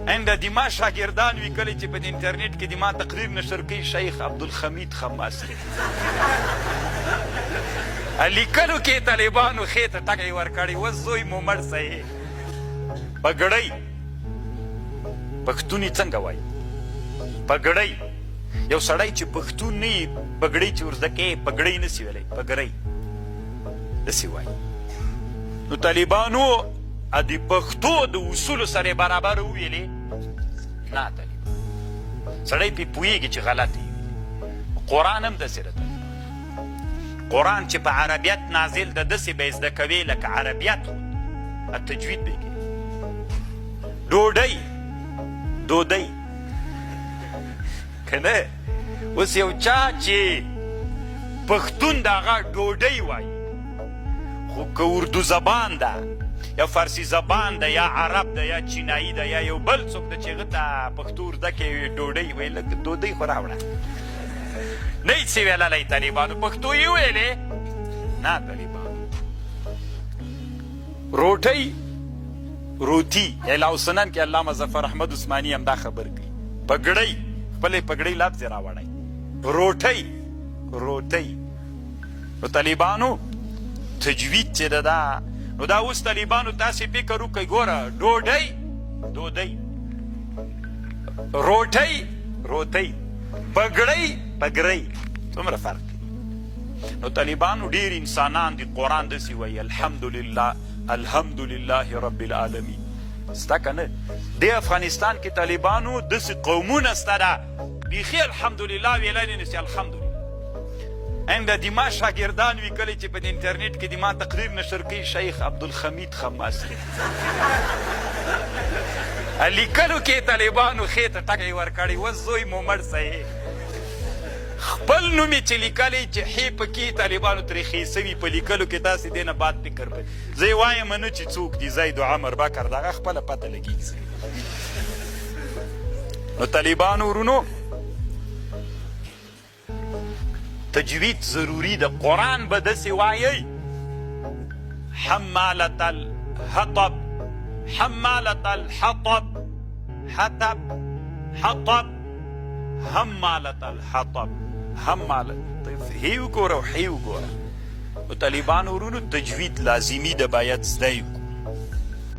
عند دما شاګردان وي کله چې په انټرنیټ کې دما تقریر نشر کوي شیخ عبدالحمید خماسي لیکلو کې طالبانو خېته ټکی ورکړی و زوی مو مړ صحیح پګړۍ پښتوني څنګه وایي پګړۍ یو سړی چې پښتون نه وي پګړۍ چې ورزده کوي پګړۍ نه سي ویلی پګړۍ داسې وایي نو طالبانو د پښتو د اصولو سره برابر وویلې نه طالبان سړی پې پوهېږي چې غلط یې قرآن هم داسې ده قرآن چې په عربیت نازل ده داسې به یې زده کوې لکه عربیت خو تجوید به یې کوي ډوډۍ که نه اوس یو چا چې پښتون د هغه ډوډۍ وایي خو که اردو زبان ده یا فارسی زبان ده یا عرب ده یا چینایی ده یا یو بل څوک ده چې هغه ته پښتو زده کوي ډوډۍ وایي لکه ډوډۍ خو راوړه نه یې څه ویللی طالبانو پښتو یې ویلې نه طالبانو روټۍ اعلاء السنن کې علامه ظفر احمد عثماني هم دا خبر کوي پګړۍ خپلې پګړۍ لفظ یې راوړی روټۍ نو طالبانو تجوید چې ده دا نو دا اوس طالبانو تاسې فکر وکئ ګوره ډوډۍ روټۍ پګړۍ څومره فرق دی نو طالبانو ډېر انسانان دي قرآن داسې وایي الحمدلله رب العالمین ستا که نه دې افغانستان کې طالبانو داسې قومونه سته ده بیخي الحمدلله ویلی نه سي الحمدلله عند دما شاګردان وي کله چې په انټرنیټ کې دما تقریر نشر کوي شیخ عبدالحمید خماسي لیکلو کې طالبانو خېته ټکی ورکړی و زوی مو مړ صحیح خپل نوم یې چې لیکلی چې ښې پکې طالبانو ترې ښې سوي په لیکلو کې داسې دی نه باد فکر کوي زه یې وایم نه چې څوک دي زید و عمر بکر د هغه خپله پته لګېږي نو طالبانو ورونو تجوید ضروری ده قرآن به داسې وایي حمالة الحطب حمالة الحطب حطب حمالة الحطب هی وګوره او هی وګوره نو طالبانو ورونو تجوید لازمي ده باید زده یې